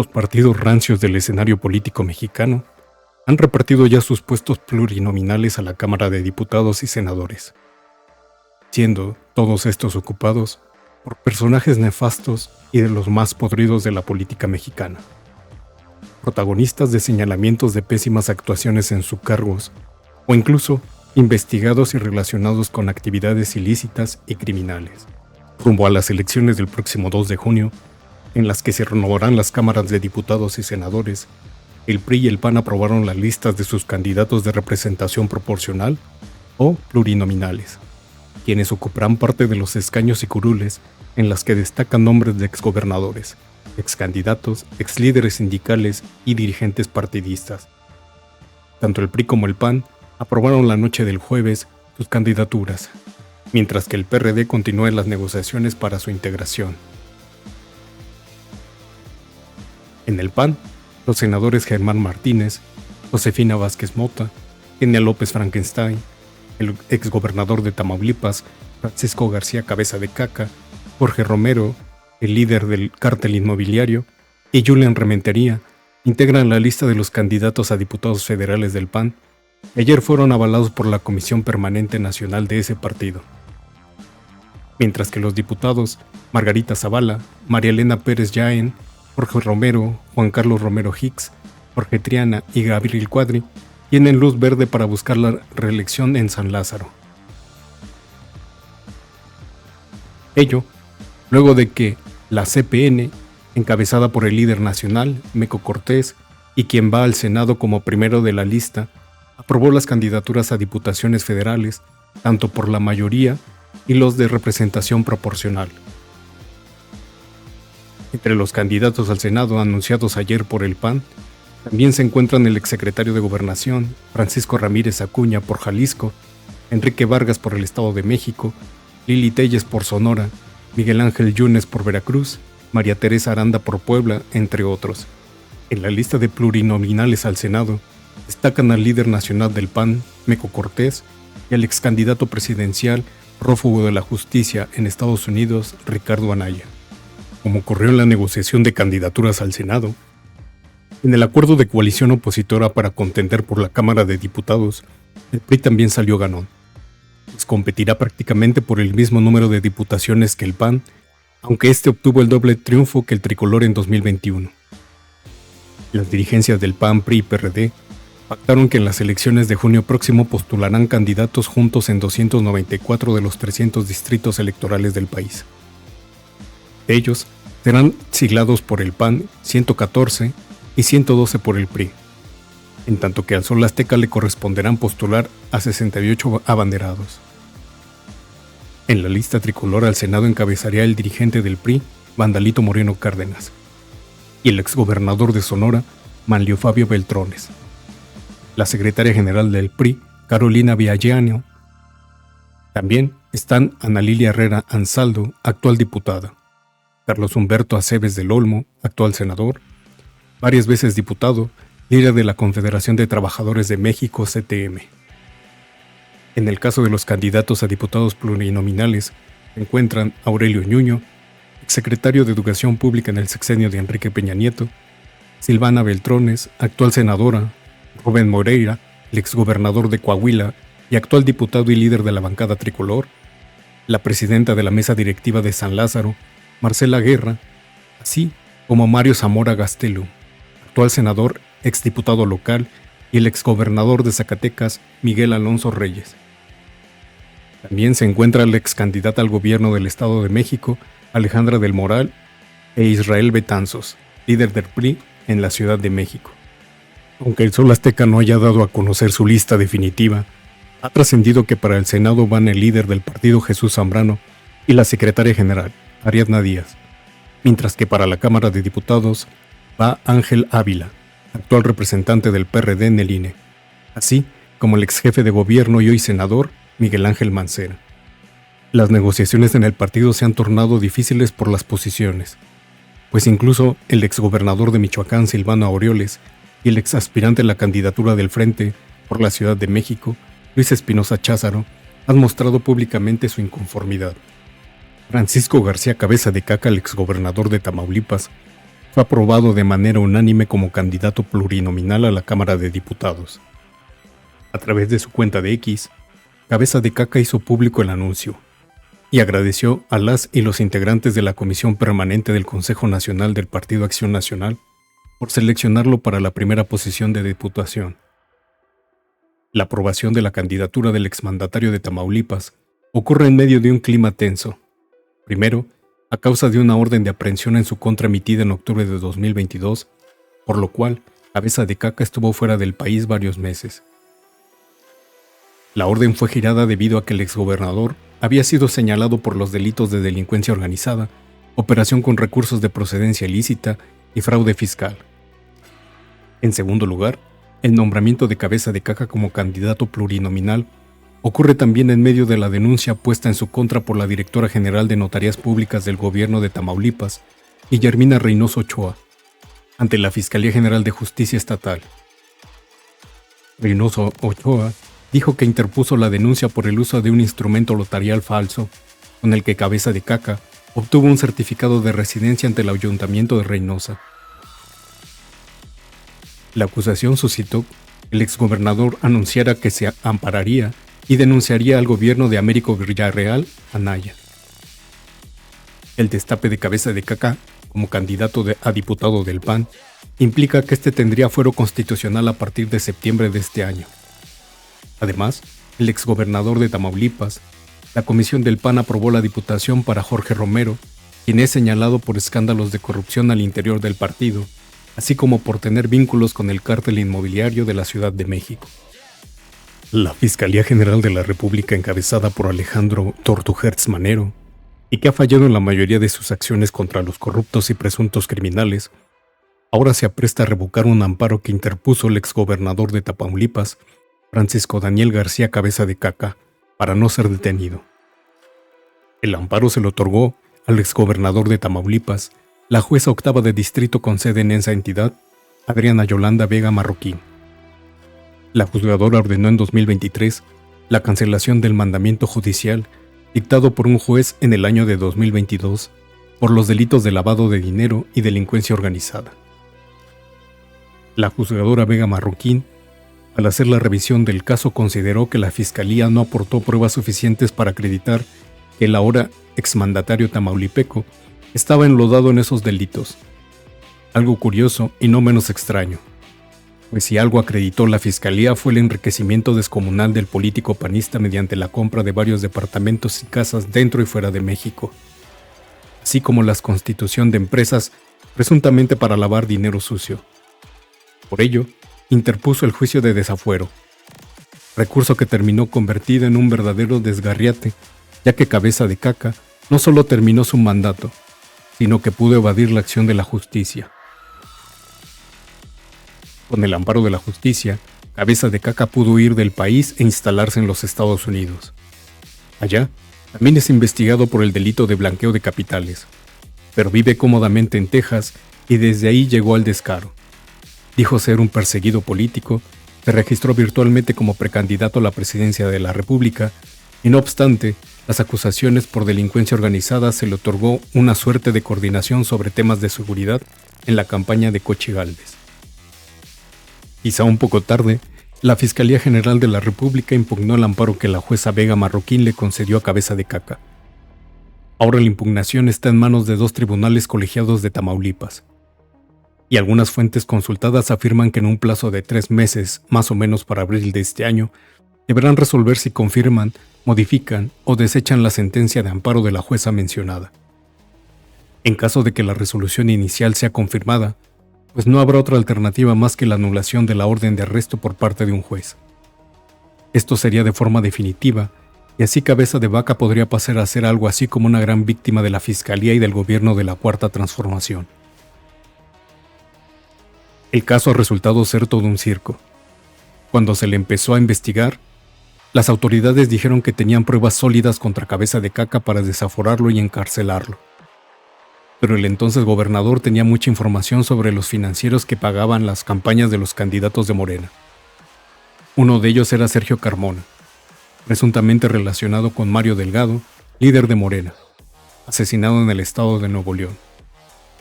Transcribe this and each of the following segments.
Los partidos rancios del escenario político mexicano han repartido ya sus puestos plurinominales a la Cámara de Diputados y Senadores, siendo todos estos ocupados por personajes nefastos y de los más podridos de la política mexicana, protagonistas de señalamientos de pésimas actuaciones en sus cargos o incluso investigados y relacionados con actividades ilícitas y criminales. Rumbo a las elecciones del próximo 2 de junio, en las que se renovarán las cámaras de diputados y senadores, el PRI y el PAN aprobaron las listas de sus candidatos de representación proporcional o plurinominales, quienes ocuparán parte de los escaños y curules en las que destacan nombres de exgobernadores, excandidatos, exlíderes sindicales y dirigentes partidistas. Tanto el PRI como el PAN aprobaron la noche del jueves sus candidaturas, mientras que el PRD continúa en las negociaciones para su integración. En el PAN, los senadores Germán Martínez, Josefina Vázquez Mota, Kenia López Frankenstein, el exgobernador de Tamaulipas, Francisco García Cabeza de Caca, Jorge Romero, el líder del cártel inmobiliario, y Julián Rementería, integran la lista de los candidatos a diputados federales del PAN, que ayer fueron avalados por la Comisión Permanente Nacional de ese partido. Mientras que los diputados Margarita Zavala, María Elena Pérez Jaén, Jorge Romero, Juan Carlos Romero Hicks, Jorge Triana y Gabriel Cuadri tienen luz verde para buscar la reelección en San Lázaro. Ello, luego de que la CPN, encabezada por el líder nacional, Meco Cortés, y quien va al Senado como primero de la lista, aprobó las candidaturas a diputaciones federales, tanto por la mayoría y los de representación proporcional. Entre los candidatos al Senado anunciados ayer por el PAN, también se encuentran el exsecretario de Gobernación, Francisco Ramírez Acuña por Jalisco, Enrique Vargas por el Estado de México, Lili Telles por Sonora, Miguel Ángel Yunes por Veracruz, María Teresa Aranda por Puebla, entre otros. En la lista de plurinominales al Senado, destacan al líder nacional del PAN, Meco Cortés, y al excandidato presidencial, prófugo de la justicia en Estados Unidos, Ricardo Anaya. Como ocurrió en la negociación de candidaturas al Senado, en el acuerdo de coalición opositora para contender por la Cámara de Diputados, el PRI también salió ganón, pues competirá prácticamente por el mismo número de diputaciones que el PAN, aunque este obtuvo el doble triunfo que el tricolor en 2021. Las dirigencias del PAN, PRI y PRD pactaron que en las elecciones de junio próximo postularán candidatos juntos en 294 de los 300 distritos electorales del país. Ellos serán siglados por el PAN 114 y 112 por el PRI, en tanto que al Sol Azteca le corresponderán postular a 68 abanderados. En la lista tricolor al Senado encabezaría el dirigente del PRI, Vandalito Moreno Cárdenas, y el exgobernador de Sonora, Manlio Fabio Beltrones. La secretaria general del PRI, Carolina Villagnano. También están Ana Lilia Herrera Ansaldo, actual diputada, Carlos Humberto Aceves del Olmo, actual senador, varias veces diputado, líder de la Confederación de Trabajadores de México, CTM. En el caso de los candidatos a diputados plurinominales, se encuentran Aurelio Ñuño, exsecretario de Educación Pública en el sexenio de Enrique Peña Nieto, Silvana Beltrones, actual senadora, Rubén Moreira, el exgobernador de Coahuila y actual diputado y líder de la bancada tricolor, la presidenta de la mesa directiva de San Lázaro, Marcela Guerra, así como Mario Zamora Gastelum, actual senador, exdiputado local, y el exgobernador de Zacatecas, Miguel Alonso Reyes. También se encuentra la excandidata al gobierno del Estado de México, Alejandra del Moral, e Israel Betanzos, líder del PRI en la Ciudad de México. Aunque el Sol Azteca no haya dado a conocer su lista definitiva, ha trascendido que para el Senado van el líder del partido Jesús Zambrano y la secretaria general, Ariadna Díaz, mientras que para la Cámara de Diputados va Ángel Ávila, actual representante del PRD en el INE, así como el exjefe de gobierno y hoy senador, Miguel Ángel Mancera. Las negociaciones en el partido se han tornado difíciles por las posiciones, pues incluso el exgobernador de Michoacán, Silvano Aureoles, y el exaspirante a la candidatura del Frente por la Ciudad de México, Luis Espinosa Cházaro, han mostrado públicamente su inconformidad. Francisco García Cabeza de Caca, el exgobernador de Tamaulipas, fue aprobado de manera unánime como candidato plurinominal a la Cámara de Diputados. A través de su cuenta de X, Cabeza de Caca hizo público el anuncio y agradeció a las y los integrantes de la Comisión Permanente del Consejo Nacional del Partido Acción Nacional por seleccionarlo para la primera posición de diputación. La aprobación de la candidatura del exmandatario de Tamaulipas ocurre en medio de un clima tenso. Primero, a causa de una orden de aprehensión en su contra emitida en octubre de 2022, por lo cual Cabeza de Caca estuvo fuera del país varios meses. La orden fue girada debido a que el exgobernador había sido señalado por los delitos de delincuencia organizada, operación con recursos de procedencia ilícita y fraude fiscal. En segundo lugar, el nombramiento de Cabeza de Caca como candidato plurinominal ocurre también en medio de la denuncia puesta en su contra por la directora general de Notarías Públicas del Gobierno de Tamaulipas, Guillermina Reynoso Ochoa, ante la Fiscalía General de Justicia Estatal. Reynoso Ochoa dijo que interpuso la denuncia por el uso de un instrumento notarial falso, con el que Cabeza de Caca obtuvo un certificado de residencia ante el Ayuntamiento de Reynosa. La acusación suscitó que el exgobernador anunciara que se ampararía y denunciaría al gobierno de Américo Villarreal Anaya. El destape de Cabeza de Caca como candidato a diputado del PAN implica que este tendría fuero constitucional a partir de septiembre de este año. Además, el exgobernador de Tamaulipas, la comisión del PAN aprobó la diputación para Jorge Romero, quien es señalado por escándalos de corrupción al interior del partido, así como por tener vínculos con el cártel inmobiliario de la Ciudad de México. La Fiscalía General de la República, encabezada por Alejandro Tortujerts Manero, y que ha fallado en la mayoría de sus acciones contra los corruptos y presuntos criminales, ahora se apresta a revocar un amparo que interpuso el exgobernador de Tamaulipas, Francisco Daniel García Cabeza de Caca, para no ser detenido. El amparo se le otorgó al exgobernador de Tamaulipas, la jueza octava de distrito con sede en esa entidad, Adriana Yolanda Vega Marroquín. La juzgadora ordenó en 2023 la cancelación del mandamiento judicial dictado por un juez en el año de 2022 por los delitos de lavado de dinero y delincuencia organizada. La juzgadora Vega Marroquín, al hacer la revisión del caso, consideró que la Fiscalía no aportó pruebas suficientes para acreditar que el ahora exmandatario tamaulipeco estaba enlodado en esos delitos. Algo curioso y no menos extraño, pues si algo acreditó la Fiscalía fue el enriquecimiento descomunal del político panista mediante la compra de varios departamentos y casas dentro y fuera de México, así como la constitución de empresas presuntamente para lavar dinero sucio. Por ello, interpuso el juicio de desafuero, recurso que terminó convertido en un verdadero desgarriate, ya que Cabeza de Caca no solo terminó su mandato, sino que pudo evadir la acción de la justicia. Con el amparo de la justicia, Cabeza de Caca pudo huir del país e instalarse en los Estados Unidos. Allá, también es investigado por el delito de blanqueo de capitales, pero vive cómodamente en Texas y desde ahí llegó al descaro. Dijo ser un perseguido político, se registró virtualmente como precandidato a la presidencia de la República y no obstante, las acusaciones por delincuencia organizada se le otorgó una suerte de coordinación sobre temas de seguridad en la campaña de Xochitl Gálvez. Quizá un poco tarde, la Fiscalía General de la República impugnó el amparo que la jueza Vega Marroquín le concedió a Cabeza de Caca. Ahora la impugnación está en manos de 2 tribunales colegiados de Tamaulipas. Y algunas fuentes consultadas afirman que en un plazo de 3 meses, más o menos para abril de este año, deberán resolver si confirman, modifican o desechan la sentencia de amparo de la jueza mencionada. En caso de que la resolución inicial sea confirmada, pues no habrá otra alternativa más que la anulación de la orden de arresto por parte de un juez. Esto sería de forma definitiva, y así Cabeza de Vaca podría pasar a ser algo así como una gran víctima de la Fiscalía y del gobierno de la Cuarta Transformación. El caso ha resultado ser todo un circo. Cuando se le empezó a investigar, las autoridades dijeron que tenían pruebas sólidas contra Cabeza de Caca para desaforarlo y encarcelarlo. Pero el entonces gobernador tenía mucha información sobre los financieros que pagaban las campañas de los candidatos de Morena. Uno de ellos era Sergio Carmona, presuntamente relacionado con Mario Delgado, líder de Morena, asesinado en el estado de Nuevo León.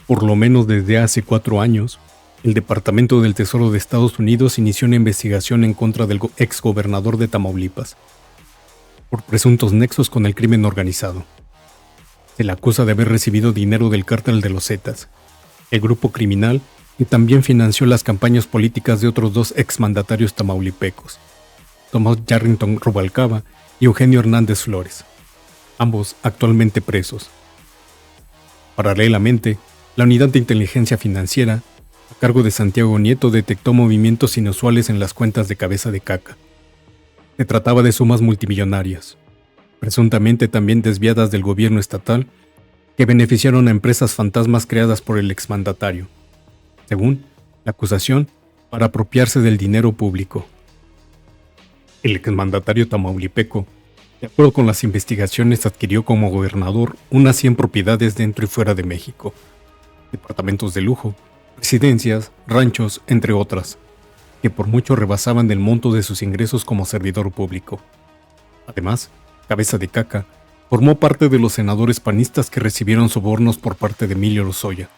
Por lo menos desde hace 4 años, el Departamento del Tesoro de Estados Unidos inició una investigación en contra del exgobernador de Tamaulipas, por presuntos nexos con el crimen organizado. Se le acusa de haber recibido dinero del Cártel de los Zetas, el grupo criminal que también financió las campañas políticas de otros 2 exmandatarios tamaulipecos, Tomás Yarrington Rubalcaba y Eugenio Hernández Flores, ambos actualmente presos. Paralelamente, la Unidad de Inteligencia Financiera, a cargo de Santiago Nieto, detectó movimientos inusuales en las cuentas de Cabeza de Caca. Se trataba de sumas multimillonarias, presuntamente también desviadas del gobierno estatal, que beneficiaron a empresas fantasmas creadas por el exmandatario, según la acusación, para apropiarse del dinero público. El exmandatario tamaulipeco, de acuerdo con las investigaciones, adquirió como gobernador unas 100 propiedades dentro y fuera de México, departamentos de lujo, residencias, ranchos, entre otras, que por mucho rebasaban el monto de sus ingresos como servidor público. Además, Cabeza de Caca formó parte de los senadores panistas que recibieron sobornos por parte de Emilio Lozoya,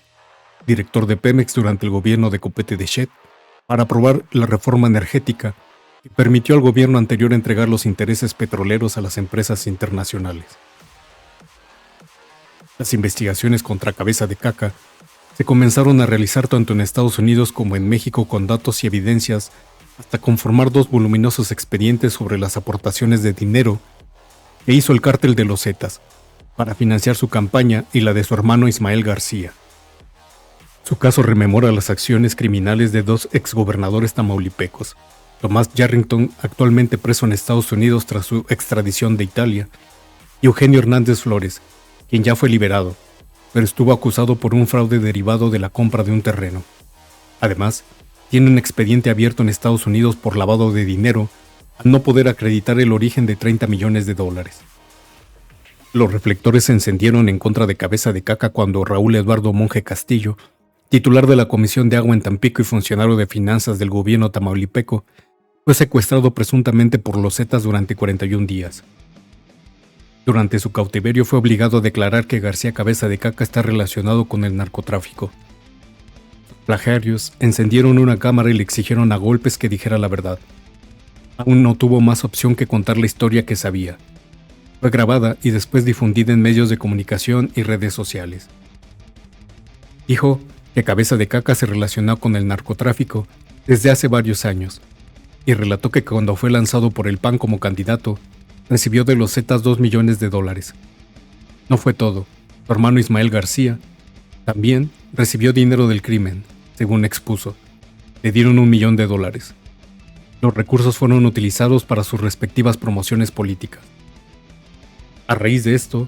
director de Pemex durante el gobierno de Copete de Shet, para aprobar la reforma energética que permitió al gobierno anterior entregar los intereses petroleros a las empresas internacionales. Las investigaciones contra Cabeza de Caca se comenzaron a realizar tanto en Estados Unidos como en México con datos y evidencias hasta conformar 2 voluminosos expedientes sobre las aportaciones de dinero que hizo el Cártel de los Zetas para financiar su campaña y la de su hermano Ismael García. Su caso rememora las acciones criminales de 2 exgobernadores tamaulipecos, Tomás Yarrington, actualmente preso en Estados Unidos tras su extradición de Italia, y Eugenio Hernández Flores, quien ya fue liberado, pero estuvo acusado por un fraude derivado de la compra de un terreno. Además, tiene un expediente abierto en Estados Unidos por lavado de dinero al no poder acreditar el origen de $30 millones. Los reflectores se encendieron en contra de Cabeza de Caca cuando Raúl Eduardo Monge Castillo, titular de la Comisión de Agua en Tampico y funcionario de finanzas del gobierno tamaulipeco, fue secuestrado presuntamente por los Zetas durante 41 días. Durante su cautiverio fue obligado a declarar que García Cabeza de Caca está relacionado con el narcotráfico. Los plagiarios encendieron una cámara y le exigieron a golpes que dijera la verdad. Aún no tuvo más opción que contar la historia que sabía. Fue grabada y después difundida en medios de comunicación y redes sociales. Dijo que Cabeza de Caca se relacionó con el narcotráfico desde hace varios años y relató que cuando fue lanzado por el PAN como candidato, recibió de los Zetas $2 millones. No fue todo. Su hermano Ismael García también recibió dinero del crimen, según expuso. Le dieron $1 millón. Los recursos fueron utilizados para sus respectivas promociones políticas. A raíz de esto,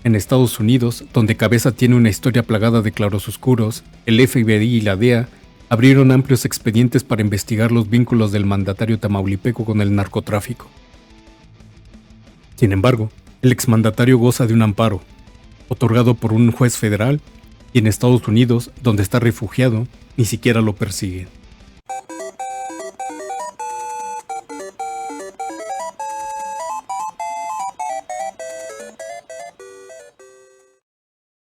en Estados Unidos, donde Cabeza tiene una historia plagada de claroscuros, el FBI y la DEA abrieron amplios expedientes para investigar los vínculos del mandatario tamaulipeco con el narcotráfico. Sin embargo, el exmandatario goza de un amparo, otorgado por un juez federal, y en Estados Unidos, donde está refugiado, ni siquiera lo persiguen.